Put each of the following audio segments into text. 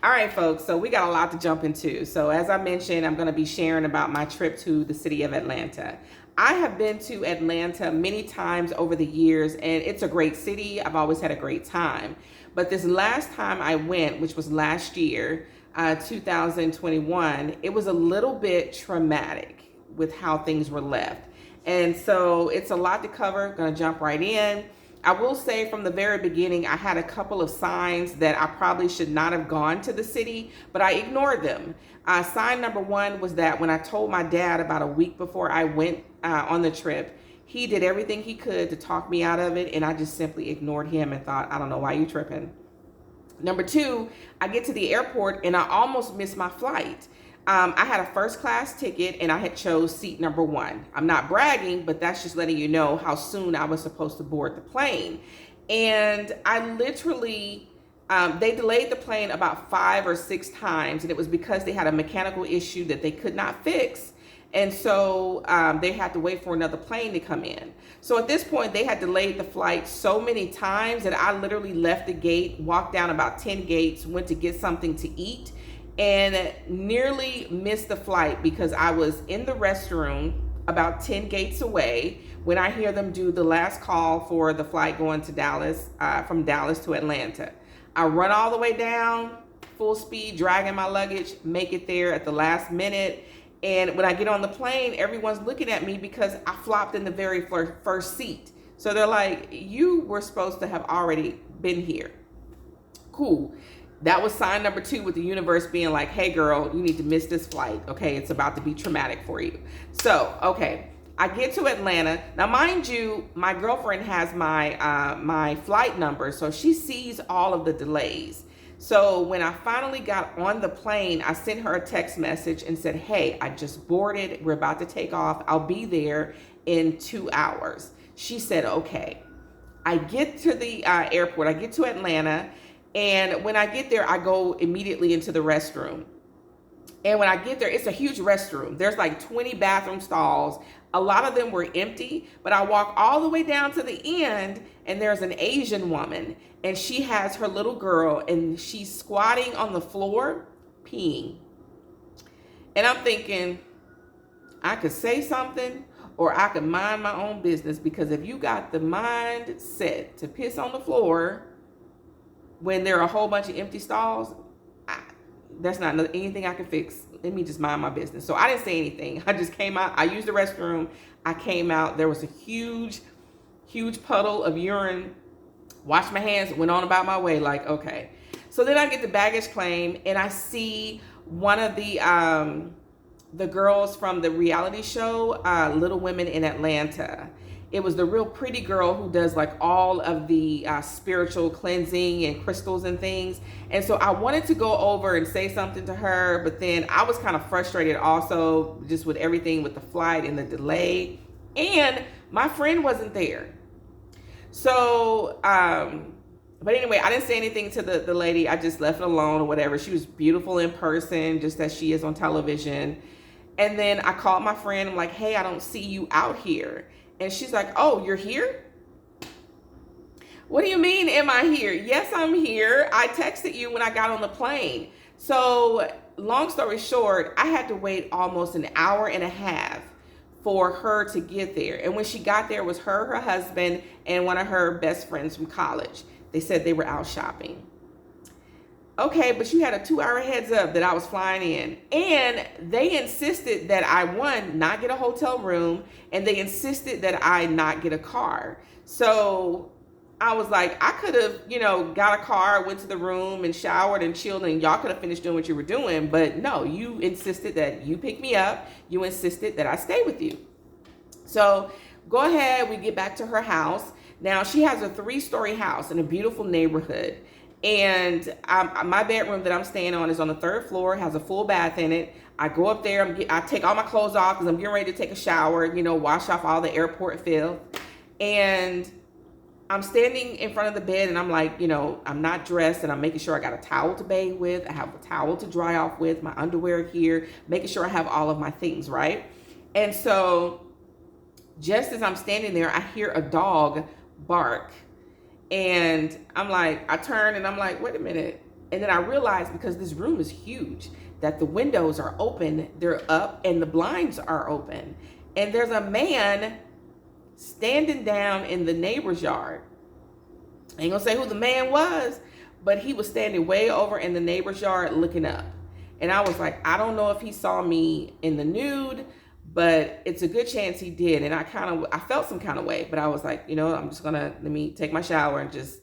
All right, folks, so we got a lot to jump into. So, as I mentioned, I'm going to be sharing about my trip to the city of Atlanta. I have been to Atlanta many times over the years, and it's a great city. I've always had a great time. But this last time I went, which was last year, 2021, it was a little bit traumatic with how things were left. And so it's a lot to cover. Going to jump right in. I will say from the very beginning, I had a couple of signs that I probably should not have gone to the city, but I ignored them. Sign number one was that when I told my dad about a week before I went on the trip, he did everything he could to talk me out of it, and I just simply ignored him and thought, I don't know why you tripping. Number two, I get to the airport and I almost missed my flight. I had a first class ticket and I had chose seat number one. I'm not bragging, but that's just letting you know how soon I was supposed to board the plane. And I literally, they delayed the plane about 5 or 6 times, and it was because they had a mechanical issue that they could not fix. And so they had to wait for another plane to come in. So at this point, they had delayed the flight so many times that I literally left the gate, walked down about 10 gates, went to get something to eat, and nearly missed the flight because I was in the restroom about 10 gates away when I hear them do the last call for the flight going to Dallas, from Dallas to Atlanta. I run all the way down, full speed, dragging my luggage, make it there at the last minute. And when I get on the plane, everyone's looking at me because I flopped in the very first seat. So they're like, you were supposed to have already been here. Cool. That was sign number two, with the universe being like, hey girl, you need to miss this flight. Okay, it's about to be traumatic for you. So, okay, I get to Atlanta. Now, mind you, my girlfriend has my flight number, so she sees all of the delays. So when I finally got on the plane, I sent her a text message and said, hey, I just boarded. We're about to take off. I'll be there in 2 hours. She said, okay. I get to the airport. I get to Atlanta. And when I get there, I go immediately into the restroom. And when I get there, it's a huge restroom. There's like 20 bathroom stalls. A lot of them were empty, but I walk all the way down to the end, and there's an Asian woman, and she has her little girl, and she's squatting on the floor, peeing. And I'm thinking, I could say something, or I could mind my own business, because if you got the mindset to piss on the floor when there are a whole bunch of empty stalls, that's not anything I can fix. Let me just mind my business. So I didn't say anything. I just came out. I used the restroom. I came out. There was a huge puddle of urine. Washed my hands, went on about my way like, okay. So then I get the baggage claim, and I see one of the girls from the reality show, Little Women in Atlanta. It was the real pretty girl who does like all of the spiritual cleansing and crystals and things. And so I wanted to go over and say something to her, but then I was kind of frustrated also just with everything with the flight and the delay. And my friend wasn't there. So, but anyway, I didn't say anything to the lady. I just left it alone or whatever. She was beautiful in person, just as she is on television. And then I called my friend. I'm like, hey, I don't see you out here. And she's like, oh, you're here? What do you mean, am I here? Yes, I'm here. I texted you when I got on the plane. So long story short, I had to wait almost an hour and a half for her to get there. And when she got there, it was her husband, and one of her best friends from college. They said they were out shopping. Okay, but you had a 2-hour heads up that I was flying in. And they insisted that I, one, not get a hotel room, and they insisted that I not get a car. So I was like, I could have, got a car, went to the room and showered and chilled, and y'all could have finished doing what you were doing. But no, you insisted that you pick me up. You insisted that I stay with you. So go ahead, we get back to her house. Now, she has a 3-story house in a beautiful neighborhood. And my bedroom that I'm staying on is on the 3rd floor, has a full bath in it. I go up there, I take all my clothes off because I'm getting ready to take a shower, wash off all the airport filth. And I'm standing in front of the bed, and I'm like, I'm not dressed, and I'm making sure I got a towel to bathe with. I have a towel to dry off with, my underwear here, making sure I have all of my things, right? And so just as I'm standing there, I hear a dog bark. And I'm like, I turn and I'm like, wait a minute, And then I realized, because this room is huge, that the windows are open, they're up, and the blinds are open. And there's a man standing down in the neighbor's yard. I ain't gonna say who the man was, but he was standing way over in the neighbor's yard looking up. And I was like, I don't know if he saw me in the nude, but it's a good chance he did. And I felt some kind of way, but I was like, I'm just gonna, let me take my shower and just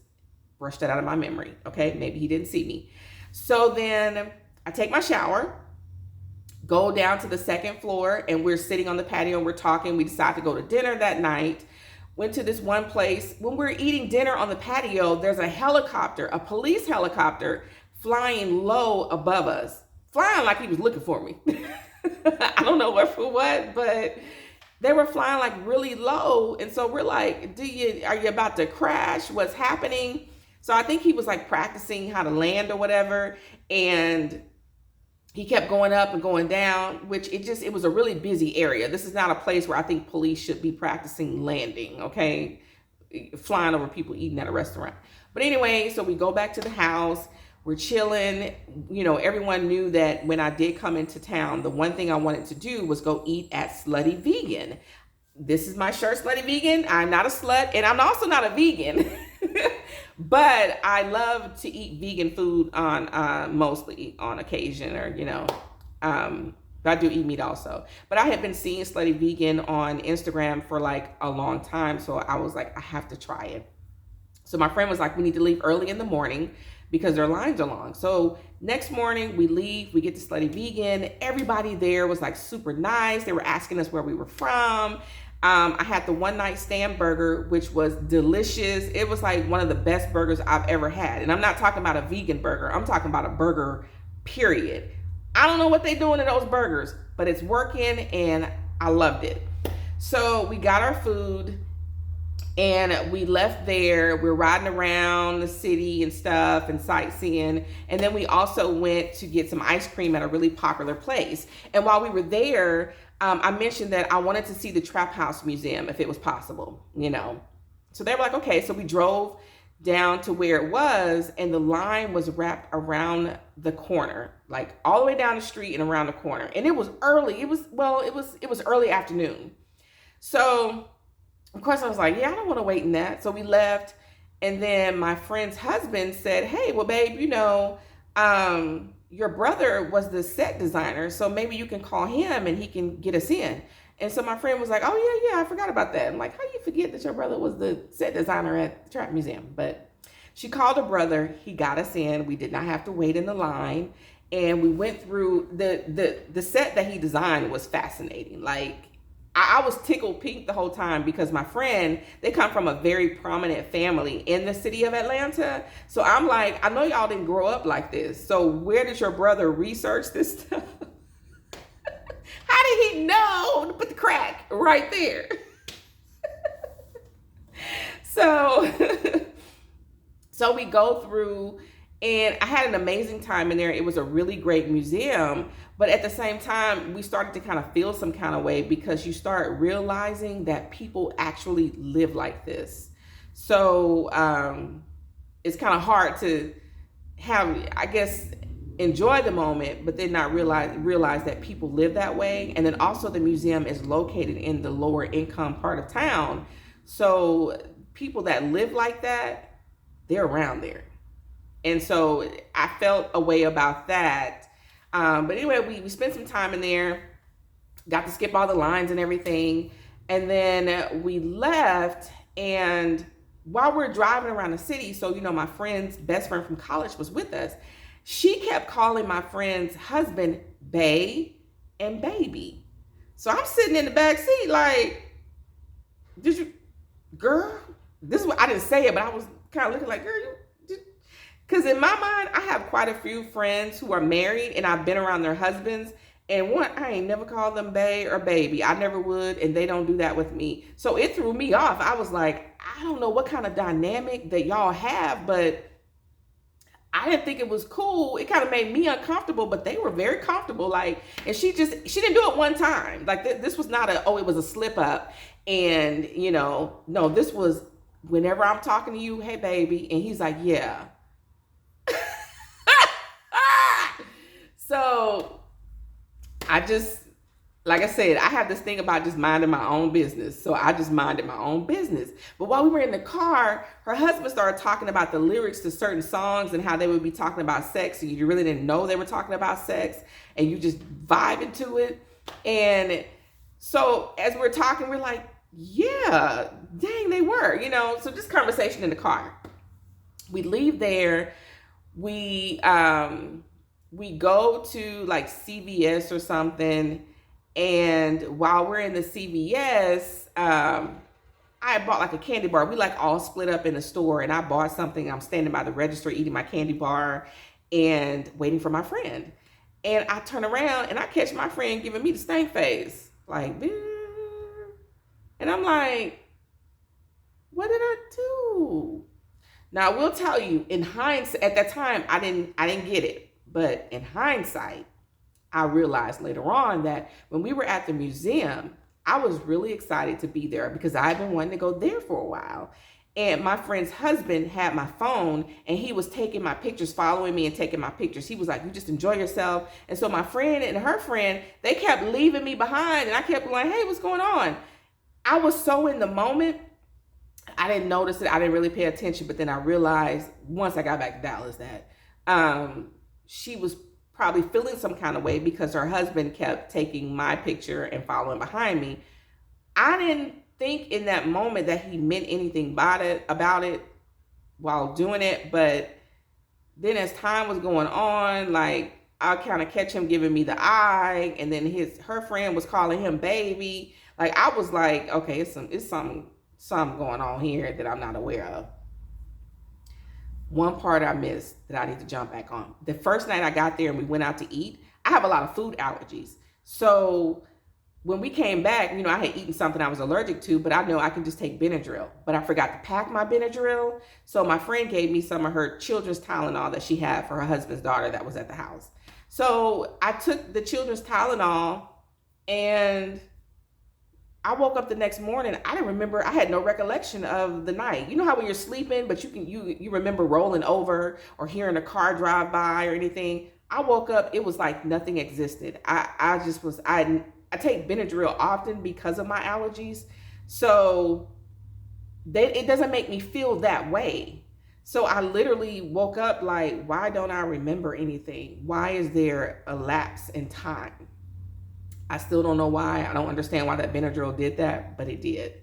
brush that out of my memory. Okay, maybe he didn't see me. So then I take my shower, go down to the second floor, and we're sitting on the patio and we're talking. We decide to go to dinner that night. Went to this one place. When we're eating dinner on the patio, there's a helicopter, a police helicopter, flying low above us. Flying like he was looking for me. I don't know what for what, but they were flying like really low. And so we're like, are you about to crash? What's happening? So I think he was like practicing how to land or whatever. And he kept going up and going down, which it was a really busy area. This is not a place where I think police should be practicing landing, okay? Flying over people eating at a restaurant. But anyway, so we go back to the house. We're chilling. Everyone knew that when I did come into town, the one thing I wanted to do was go eat at Slutty Vegan. This is my shirt, Slutty Vegan. I'm not a slut, and I'm also not a vegan. But I love to eat vegan food on mostly on occasion, or but I do eat meat also. But I had been seeing Slutty Vegan on Instagram for like a long time, so I was like, I have to try it. So my friend was like, we need to leave early in the morning because their lines are long. So next morning we leave, we get to Slutty Vegan. Everybody there was like super nice. They were asking us where we were from. I had the one night stand burger, which was delicious. It was like one of the best burgers I've ever had. And I'm not talking about a vegan burger. I'm talking about a burger, period. I don't know what they're doing to those burgers, but it's working and I loved it. So we got our food and we left there. We're riding around the city and stuff and sightseeing. And then we also went to get some ice cream at a really popular place. And while we were there, I mentioned that I wanted to see the Trap House Museum if it was possible, So they were like, okay. So we drove down to where it was, and the line was wrapped around the corner, like all the way down the street and around the corner. And it was early. It was early afternoon. So of course I was like, yeah, I don't want to wait in that. So we left. And then my friend's husband said, hey, well, babe, your brother was the set designer, so maybe you can call him and he can get us in. And so my friend was like, oh yeah, I forgot about that. I'm like, how do you forget that your brother was the set designer at the Trap Museum? But she called her brother, he got us in. We did not have to wait in the line. And we went through the set that he designed was fascinating. Like, I was tickled pink the whole time because my friend, they come from a very prominent family in the city of Atlanta. So I'm like, I know y'all didn't grow up like this. So where did your brother research this stuff? How did he know to put the crack right there? So we go through, and I had an amazing time in there. It was a really great museum. But at the same time, we started to kind of feel some kind of way because you start realizing that people actually live like this. So it's kind of hard to enjoy the moment, but then not realize that people live that way. And then also the museum is located in the lower income part of town. So people that live like that, they're around there. And so I felt a way about that. But anyway, we spent some time in there, got to skip all the lines and everything. And then we left, and while we're driving around the city, so, my friend's best friend from college was with us. She kept calling my friend's husband bae and baby. So I'm sitting in the back seat like, girl, this is what, I didn't say it, but I was kind of looking like, girl, because in my mind, I have quite a few friends who are married and I've been around their husbands. And one, I ain't never called them bae or baby. I never would, and they don't do that with me. So it threw me off. I was like, I don't know what kind of dynamic that y'all have, but I didn't think it was cool. It kind of made me uncomfortable, but they were very comfortable. Like, and she didn't do it one time. Like this was not it was a slip up. And, no, this was whenever I'm talking to you, hey baby. And he's like, yeah. I just, like I said, I have this thing about just minding my own business. So I just minded my own business. But while we were in the car, her husband started talking about the lyrics to certain songs and how they would be talking about sex. So you really didn't know they were talking about sex and you just vibing to it. And so as we're talking, we're like, yeah, dang, they were, you know. So just conversation in the car. We leave there. We go to like CVS or something. And while we're in the CVS, I bought like a candy bar. We like all split up in the store, and I bought something. I'm standing by the register eating my candy bar and waiting for my friend. And I turn around and I catch my friend giving me the stank face, like, and I'm like, what did I do? Now I will tell you, in hindsight, at that time I didn't get it, but in hindsight, I realized later on that when we were at the museum, I was really excited to be there because I've been wanting to go there for a while. And my friend's husband had my phone and he was taking my pictures, following me and taking my pictures. He was like, you just enjoy yourself. And so my friend and her friend, they kept leaving me behind and I kept going, hey, what's going on? I was so in the moment, I didn't notice it. I didn't really pay attention. But then I realized once I got back to Dallas that she was probably feeling some kind of way because her husband kept taking my picture and following behind me. I didn't think in that moment that he meant anything about it while doing it. But then as time was going on, like I'll kind of catch him giving me the eye, and then her friend was calling him baby. Like I was like, okay, it's something going on here that I'm not aware of. One part I missed that I need to jump back on. The first night I got there and we went out to eat, I have a lot of food allergies. So when we came back, you know, I had eaten something I was allergic to, but I know I can just take Benadryl. But I forgot to pack my Benadryl. So my friend gave me some of her children's Tylenol that she had for her husband's daughter that was at the house. So I took the children's Tylenol and I woke up the next morning. I didn't remember. I had no recollection of the night. You know how when you're sleeping, but you remember rolling over or hearing a car drive by or anything. I woke up. It was like nothing existed. I take Benadryl often because of my allergies, so it doesn't make me feel that way. So I literally woke up like, why don't I remember anything? Why is there a lapse in time? I still don't know why. I don't understand why that Benadryl did that, but it did.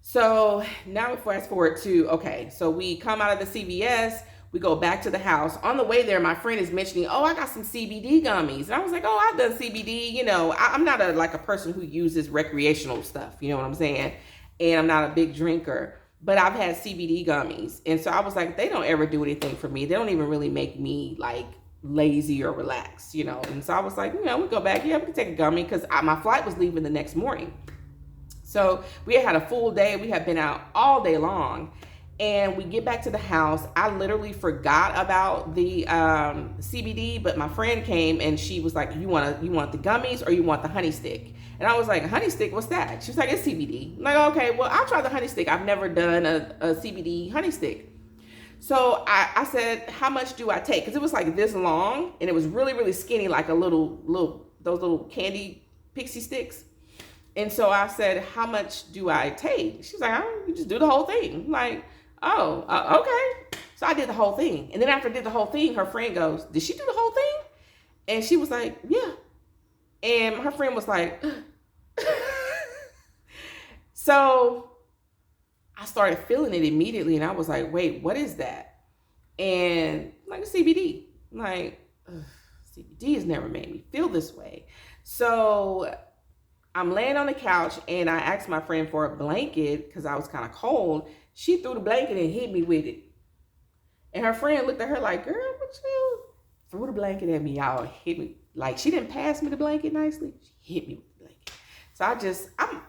So now we fast forward to, okay, so we come out of the CVS, we go back to the house. On the way there, my friend is mentioning, oh, I got some CBD gummies. And I was like, oh, I've done CBD. You know, I'm not a person who uses recreational stuff. You know what I'm saying? And I'm not a big drinker, but I've had CBD gummies. And so I was like, they don't ever do anything for me. They don't even really make me like lazy or relaxed, you know. And so I was like, you know, we go back. Yeah, we can take a gummy because my flight was leaving the next morning. So we had a full day. We had been out all day long. And we get back to the house. I literally forgot about the CBD, but my friend came and she was like, you want the gummies or you want the honey stick? And I was like, honey stick, what's that? She was like, it's CBD. I'm like, okay, well, I'll try the honey stick. I've never done a CBD honey stick. So I said, how much do I take? Because it was like this long and it was really, really skinny, like a those little candy pixie sticks. And so I said, how much do I take? She's like, you just do the whole thing. I'm like, oh, okay. So I did the whole thing. And then after I did the whole thing, her friend goes, did she do the whole thing? And she was like, yeah. And her friend was like, so I started feeling it immediately. And I was like, wait, what is that? And like CBD. I'm like, CBD has never made me feel this way. So I'm laying on the couch and I asked my friend for a blanket because I was kind of cold. She threw the blanket and hit me with it. And her friend looked at her like, girl, what you? Threw the blanket at me, y'all. Hit me. Like, she didn't pass me the blanket nicely. She hit me with the blanket. So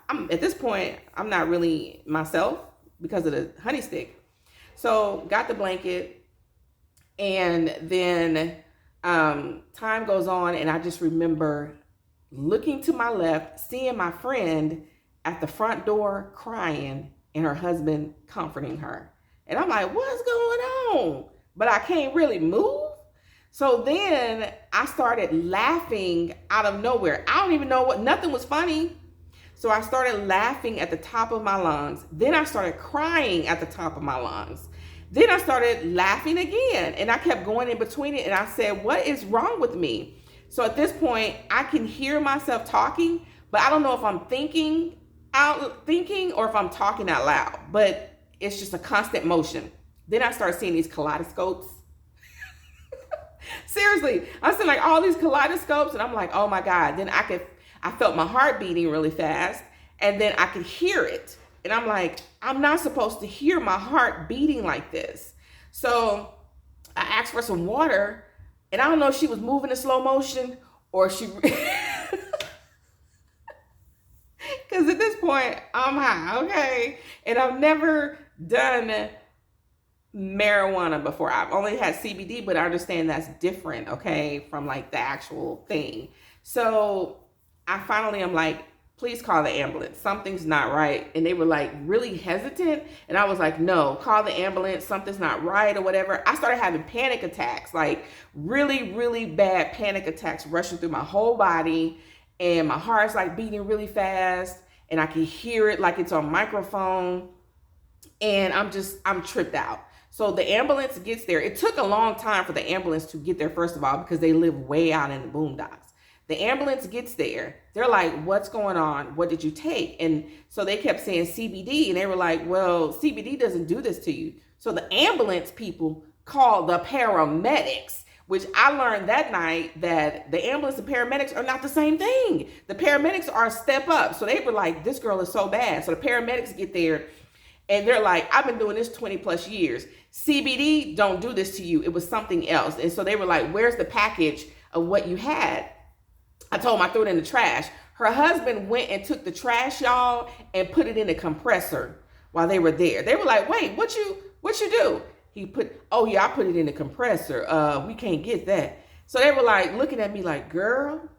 I'm at this point, I'm not really myself because of the honey stick. So got the blanket. And then time goes on and I just remember looking to my left, seeing my friend at the front door crying and her husband comforting her. And I'm like, what's going on? But I can't really move. So then I started laughing out of nowhere. I don't even know what, nothing was funny. So I started laughing at the top of my lungs. Then I started crying at the top of my lungs. Then I started laughing again, and I kept going in between it. And I said, what is wrong with me? So at this point, I can hear myself talking, but I don't know if I'm thinking or if I'm talking out loud, but it's just a constant motion. Then I started seeing these kaleidoscopes. Seriously, I see like all these kaleidoscopes, and I'm like, oh my God. Then I felt my heart beating really fast, and then I could hear it. And I'm like, I'm not supposed to hear my heart beating like this. So I asked for some water, and I don't know if she was moving in slow motion or she, because at this point, I'm high, okay? And I've never done marijuana before. I've only had CBD, but I understand that's different, okay, from like the actual thing. So I finally am like, please call the ambulance. Something's not right. And they were like really hesitant. And I was like, no, call the ambulance. Something's not right or whatever. I started having panic attacks, like really, really bad panic attacks rushing through my whole body. And my heart's like beating really fast. And I can hear it like it's on microphone. And I'm tripped out. So the ambulance gets there. It took a long time for the ambulance to get there, first of all, because they live way out in the boondocks. The ambulance gets there. They're like, what's going on? What did you take? And so they kept saying CBD. And they were like, well, CBD doesn't do this to you. So the ambulance people called the paramedics, which I learned that night that the ambulance and paramedics are not the same thing. The paramedics are a step up. So they were like, this girl is so bad. So the paramedics get there and they're like, I've been doing this 20 plus years. CBD don't do this to you. It was something else. And so they were like, where's the package of what you had? I told them I threw it in the trash. Her husband went and took the trash, y'all, and put it in a compressor while they were there. They were like, wait, what you do? He put, oh yeah, I put it in the compressor. We can't get that. So they were like looking at me like, girl,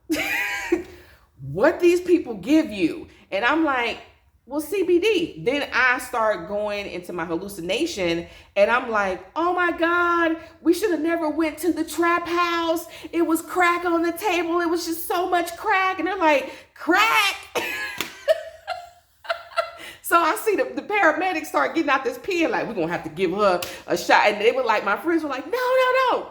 what these people give you? And I'm like, well, CBD. Then I start going into my hallucination and I'm like, oh my God, we should have never went to the trap house. It was crack on the table. It was just so much crack. And they're like, crack. So I see the paramedics start getting out this pen, like, we're going to have to give her a shot. And they were like, my friends were like, no.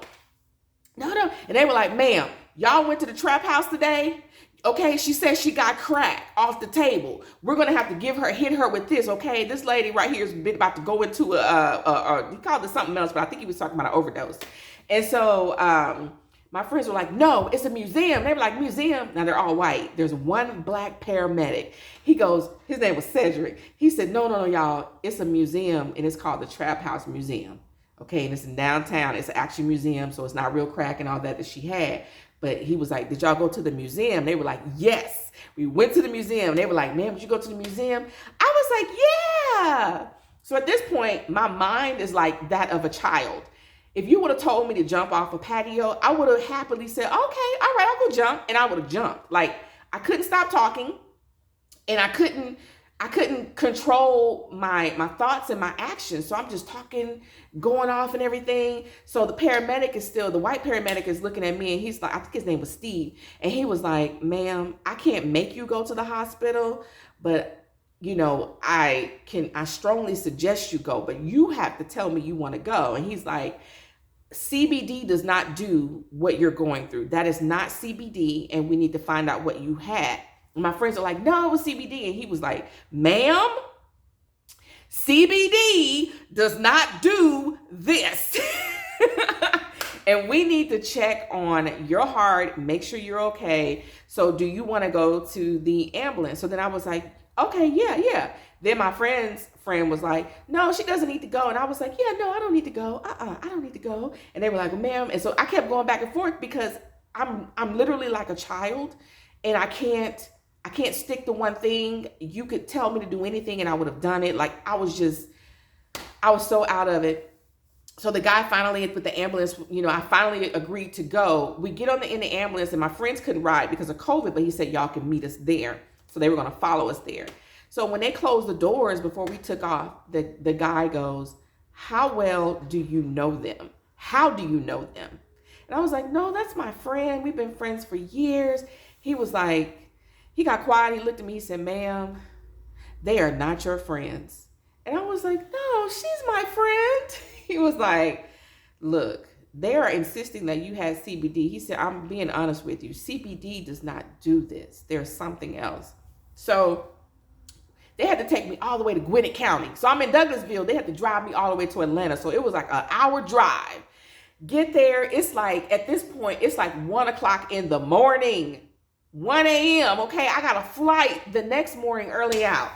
And they were like, ma'am, y'all went to the trap house today? Okay, she said she got crack off the table. We're gonna have to hit her with this, okay? This lady right here is about to go into he called it something else, but I think he was talking about an overdose. And so my friends were like, no, it's a museum. They were like, museum? Now they're all white. There's one black paramedic. He goes, his name was Cedric. He said, no, y'all, it's a museum and it's called the Trap House Museum. Okay, and it's in downtown. It's an actual museum, so it's not real crack and all that she had. But he was like, did y'all go to the museum? They were like, yes. We went to the museum. They were like, man, did you go to the museum? I was like, yeah. So at this point, my mind is like that of a child. If you would have told me to jump off a patio, I would have happily said, okay, all right, I'll go jump. And I would have jumped. Like, I couldn't stop talking. And I couldn't control my thoughts and my actions. So I'm just talking, going off and everything. So the white paramedic is looking at me and he's like, I think his name was Steve. And he was like, ma'am, I can't make you go to the hospital, but you know, I strongly suggest you go, but you have to tell me you want to go. And he's like, CBD does not do what you're going through. That is not CBD. And we need to find out what you had. My friends are like, no, it was CBD. And he was like, ma'am, CBD does not do this. And we need to check on your heart, make sure you're okay. So do you want to go to the ambulance? So then I was like, okay, yeah. Then my friend was like, no, she doesn't need to go. And I was like, yeah, no, I don't need to go. I don't need to go. And they were like, well, ma'am. And so I kept going back and forth because I'm literally like a child and I can't stick to one thing. You could tell me to do anything and I would have done it. Like I was so out of it. So the guy finally, with the ambulance, I finally agreed to go. We get in the ambulance and my friends couldn't ride because of COVID, but he said, y'all can meet us there. So they were going to follow us there. So when they closed the doors before we took off, the guy goes, how well do you know them? How do you know them? And And I was like, no, that's my friend. We've been friends for years. He was like, he got quiet. He looked at me. He said, ma'am, they are not your friends. And I was like, no, she's my friend. He was like, look, they are insisting that you had CBD. He said, I'm being honest with you. CBD does not do this. There's something else. So they had to take me all the way to Gwinnett County. So I'm in Douglasville. They had to drive me all the way to Atlanta. So it was like an hour drive. Get there. It's like, at this point, it's like 1 o'clock in the morning. 1 a.m. Okay. I got a flight the next morning early out.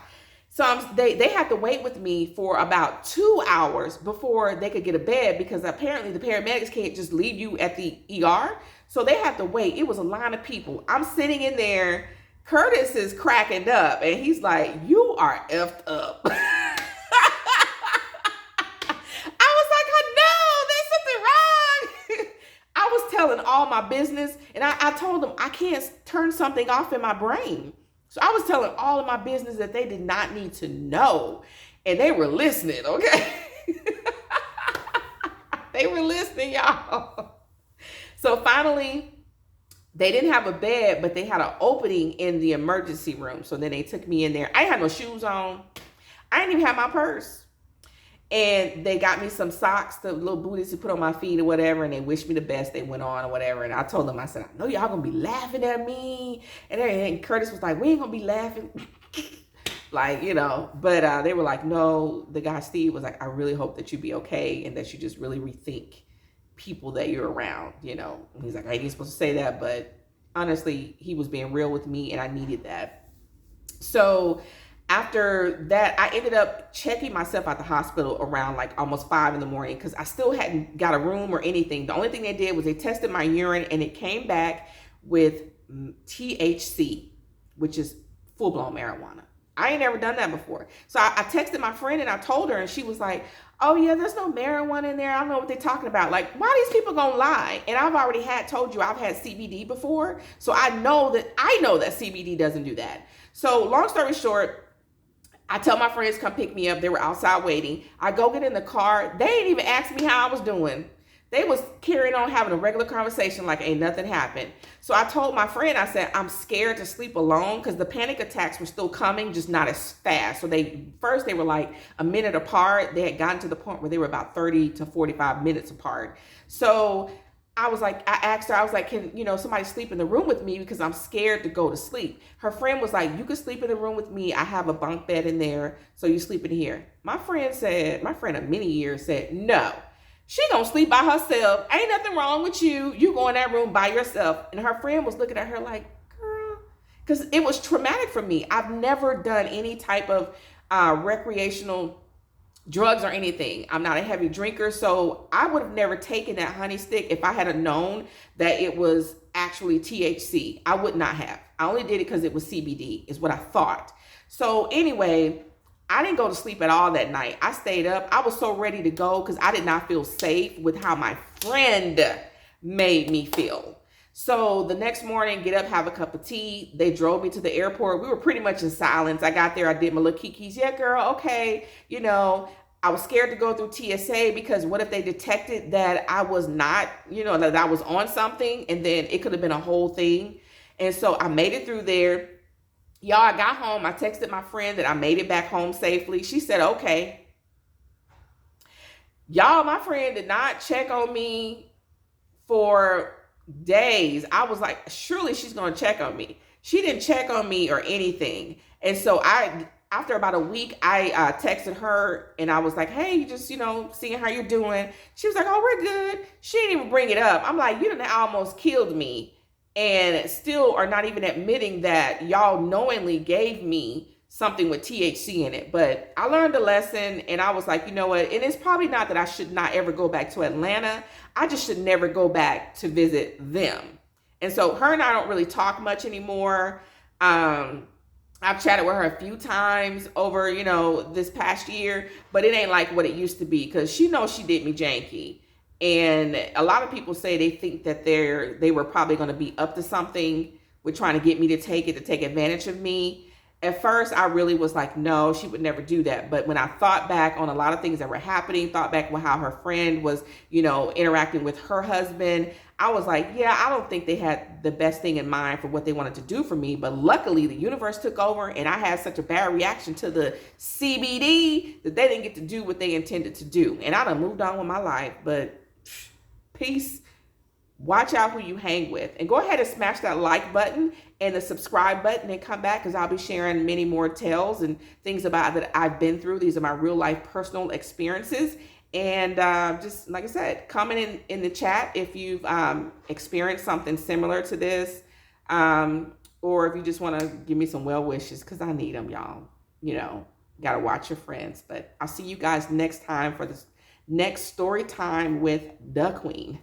So they had to wait with me for about 2 hours before they could get a bed, because apparently the paramedics can't just leave you at the ER. So they had to wait. It was a line of people. I'm sitting in there. Curtis is cracking up and he's like, you are effed up. I was like, no, there's something wrong. I was telling all my business, and I told them I can't turn something off in my brain. So I was telling all of my business that they did not need to know. And they were listening, okay? They were listening, y'all. So finally, they didn't have a bed, but they had an opening in the emergency room. So then they took me in there. I didn't have no shoes on. I didn't even have my purse. And they got me some socks, the little booties to put on my feet or whatever. And they wished me the best. They went on or whatever. And I told them, I said, I know y'all going to be laughing at me. And Curtis was like, we ain't going to be laughing. Like, you know, but they were like, no, the guy Steve was like, I really hope that you be okay. And that you just really rethink people that you're around, you know. And he's like, I ain't supposed to say that. But honestly, he was being real with me and I needed that. So after that, I ended up checking myself at the hospital around like almost 5 in the morning because I still hadn't got a room or anything. The only thing they did was they tested my urine and it came back with THC, which is full-blown marijuana. I ain't never done that before. So I texted my friend and I told her, and she was like, oh yeah, there's no marijuana in there. I don't know what they're talking about. Like, why are these people gonna lie? And I've already told you I've had CBD before. So I know that CBD doesn't do that. So long story short, I tell my friends come pick me up. They were outside waiting. I go get in the car. They didn't even ask me how I was doing. They was carrying on having a regular conversation like ain't nothing happened. So I told my friend, I said, I'm scared to sleep alone because the panic attacks were still coming, just not as fast. So they were like a minute apart. They had gotten to the point where they were about 30 to 45 minutes apart. So I was like, I asked her, I was like, can, somebody sleep in the room with me because I'm scared to go to sleep. Her friend was like, you can sleep in the room with me. I have a bunk bed in there. So you sleep in here. My friend of many years said, no, she gonna sleep by herself. Ain't nothing wrong with you. You go in that room by yourself. And her friend was looking at her like, girl, because it was traumatic for me. I've never done any type of recreational drugs or anything. I'm not a heavy drinker, so I would have never taken that honey stick if I had known that it was actually THC. I would not have. I only did it because it was CBD, is what I thought. So anyway, I didn't go to sleep at all that night. I stayed up. I was so ready to go because I did not feel safe with how my friend made me feel. So the next morning, get up, have a cup of tea. They drove me to the airport. We were pretty much in silence. I got there. I did my little kikis. Yeah, girl. Okay. I was scared to go through TSA because what if they detected that I was not, that I was on something, and then it could have been a whole thing. And so I made it through there. Y'all, I got home. I texted my friend that I made it back home safely. She said, okay. Y'all, my friend did not check on me for days. I was like, surely she's going to check on me. She didn't check on me or anything. And so after about a week, I texted her and I was like, hey, just, seeing how you're doing. She was like, oh, we're good. She didn't even bring it up. I'm like, you done almost killed me and still are not even admitting that y'all knowingly gave me something with THC in it. But I learned a lesson and I was like, you know what? And it's probably not that I should not ever go back to Atlanta. I just should never go back to visit them. And so her and I don't really talk much anymore. I've chatted with her a few times over, this past year, but it ain't like what it used to be because she knows she did me janky. And a lot of people say they think that they were probably going to be up to something with trying to get me to take advantage of me. At first, I really was like, no, she would never do that. But when I thought back on a lot of things that were happening, thought back on how her friend was, interacting with her husband, I was like, yeah, I don't think they had the best thing in mind for what they wanted to do for me. But luckily, the universe took over and I had such a bad reaction to the CBD that they didn't get to do what they intended to do. And I done moved on with my life. But peace. Watch out who you hang with, and go ahead and smash that like button and the subscribe button and come back, because I'll be sharing many more tales and things about that I've been through. These are my real life personal experiences. And just like I said, comment in the chat if you've experienced something similar to this, or if you just want to give me some well wishes, because I need them, y'all. Got to watch your friends. But I'll see you guys next time for this next story time with the Queen.